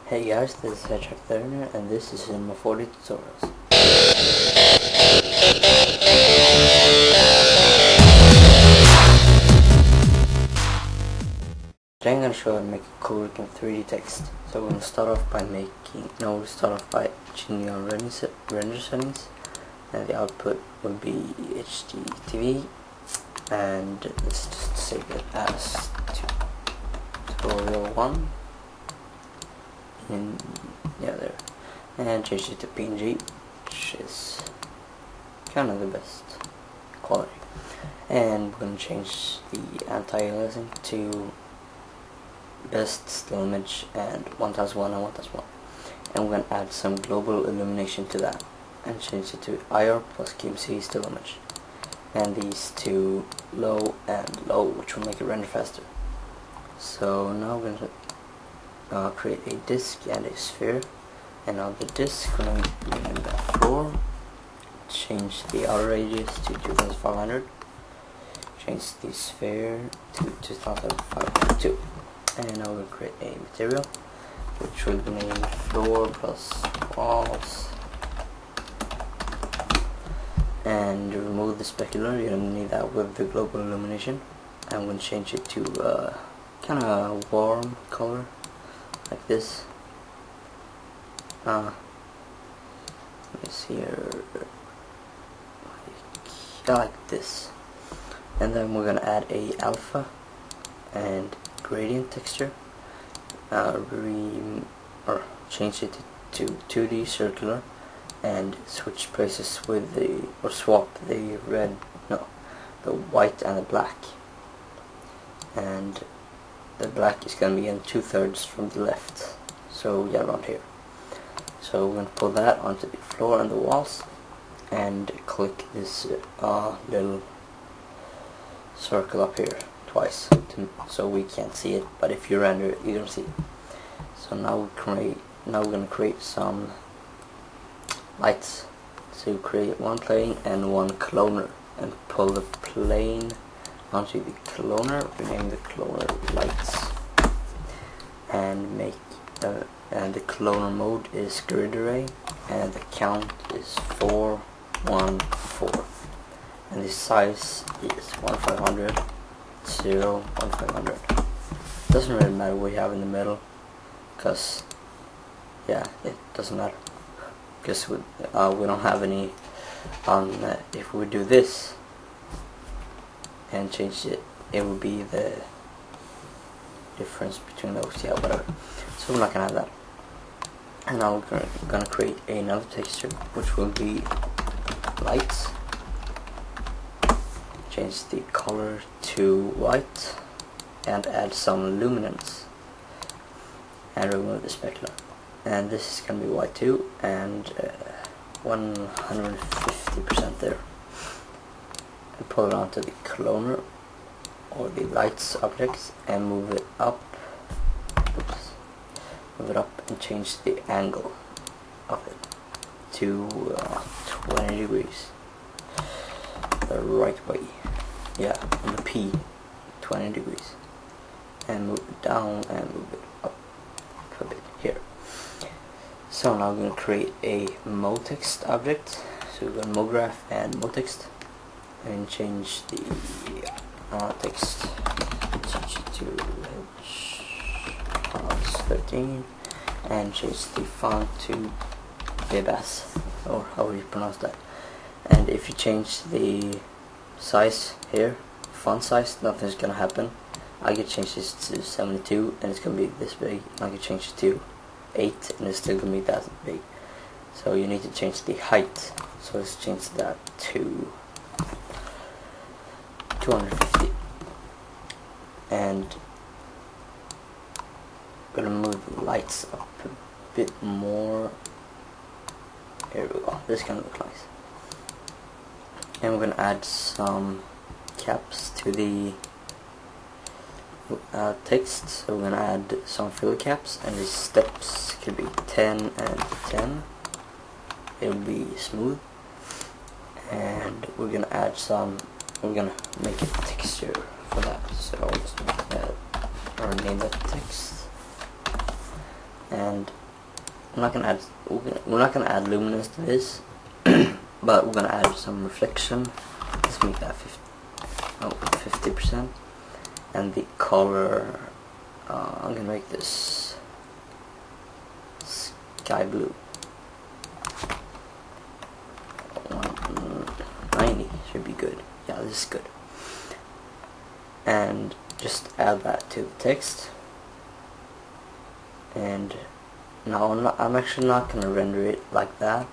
Hey guys, this is Untitled Chapter, and this is in my 40 tutorials. Today I'm going to show you how to make a cool looking 3D text. So we're going to start off by changing our render settings, and the output will be HDTV, and let's just save it as tutorial 1. There, and change it to PNG, which is kind of the best quality. And we're going to change the anti-aliasing to best still image and 1001 and 1001, and we're going to add some global illumination to that and change it to IR plus QMC still image, and these to low and low, which will make it render faster. So now we're going to create a disk and a sphere, and on the disk we're going to name that floor, change the outer radius to 2500, change the sphere to 2502, and now we'll create a material which will be named floor plus walls, and remove the specular. You don't need that with the global illumination, and we'll change it to kind of warm color like this. Let me see here, like this. And then we're gonna add a alpha and gradient texture, change it to 2D circular, and switch places with swap the white and the black, and the black is going to be in 2/3 from the left, so yeah, around here. So we're going to pull that onto the floor and the walls, and click this little circle up here twice so we can't see it, but if you render it, you're going to see it. So now we're going to create some lights. So create one plane and one cloner, and pull the plane onto the cloner, rename the cloner lights, and make and the cloner mode is grid array, and the count is 414, and the size is 1500 0 1500. Doesn't really matter what we have in the middle, because yeah, it doesn't matter, because we don't have any on if we do this and change it, it will be the difference between those, yeah, whatever. So we're not gonna have that. And now we're gonna create another texture which will be lights, change the color to white, and add some luminance, and remove the specular, and this is gonna be white too, and 150% there, and pull it onto the cloner or the lights objects and move it up. Move it up and change the angle of it to 20 degrees the right way, yeah, on the P, 20 degrees, and move it down and move it up a bit here. So now we're going to create a motext object. So we're going to mograph and motext, and change the text, change it to H 13, and change the font to Bebas, or how do you pronounce that. And if you change the size here, font size, nothing's gonna happen. I can change this to 72 and it's gonna be this big, and I can change it to 8 and it's still gonna be that big. So you need to change the height, so let's change that to 250, and I'm gonna move the lights up a bit more. Here we go, this is gonna look nice. And we're gonna add some caps to the text, so we're gonna add some fill caps, and these steps could be 10 and 10. It'll be smooth, and we're gonna add some. We're gonna make a texture for that, so I'll just make that, or name that text, and we're not gonna add luminance to this, but we're gonna add some reflection. Let's make that 50%, and the color, I'm gonna make this sky blue. 190 should be good. Yeah, this is good. And just add that to the text. And now I'm actually not gonna render it like that,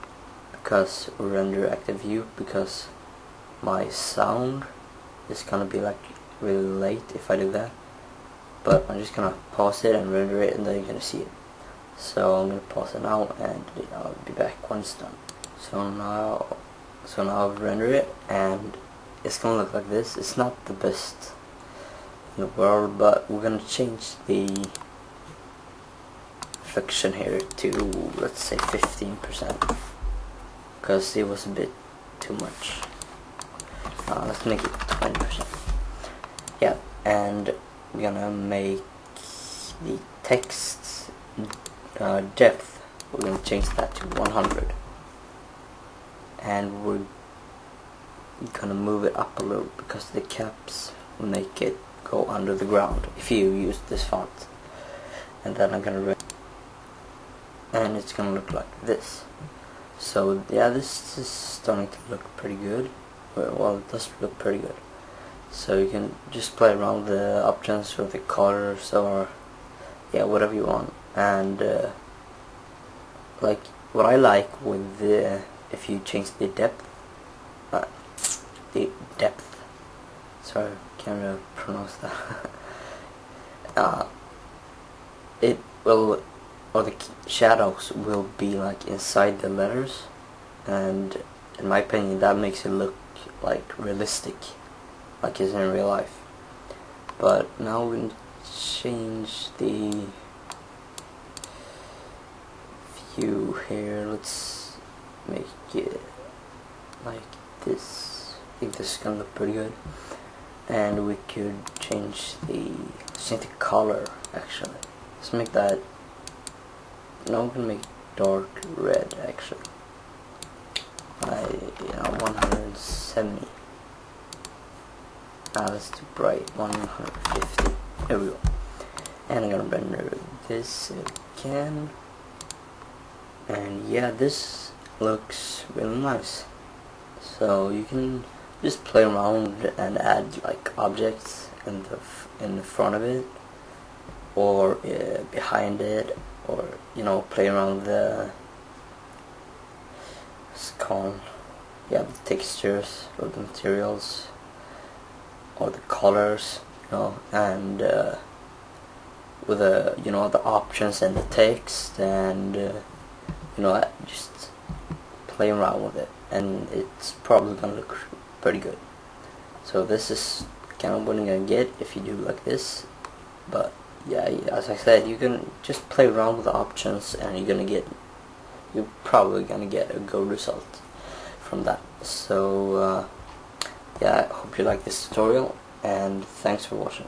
because render active view, because my sound is gonna be like really late if I do that. But I'm just gonna pause it and render it, and then you're gonna see it. So I'm gonna pause it now, and I'll be back when it's done. So now I've rendered it, and it's gonna look like this. It's not the best in the world, but we're gonna change the reflection here to, let's say, 15%, because it was a bit too much. Let's make it 20%. Yeah, and we're gonna make the text depth, we're gonna change that to 100, and we're gonna move it up a little, because the caps will make it go under the ground if you use this font. And then I'm gonna and it's gonna look like this. So yeah, this is starting to look pretty good. Well, it does look pretty good. So you can just play around with the options or the colors, or yeah, whatever you want. And like what I like with the, if you change the depth, sorry, can't really pronounce that. It will, or the shadows will be like inside the letters, and in my opinion that makes it look like realistic, like it's in real life. But now we can change the view here. Let's make it like this. I think this is gonna look pretty good. And we could change the color actually. Let's make that, no, we can make it dark red actually. 170. That's too bright. 150. There we go. And I'm gonna render this again. And yeah, this looks really nice. So you can just play around and add like objects in the front of it, or behind it, or play around the the textures or the materials or the colors, and with the options and the text, and just play around with it, and it's probably gonna look pretty good. So this is kind of what you're gonna get if you do like this. But yeah, as I said, you can just play around with the options, and you're probably gonna get a good result from that. So yeah, I hope you like this tutorial, and thanks for watching.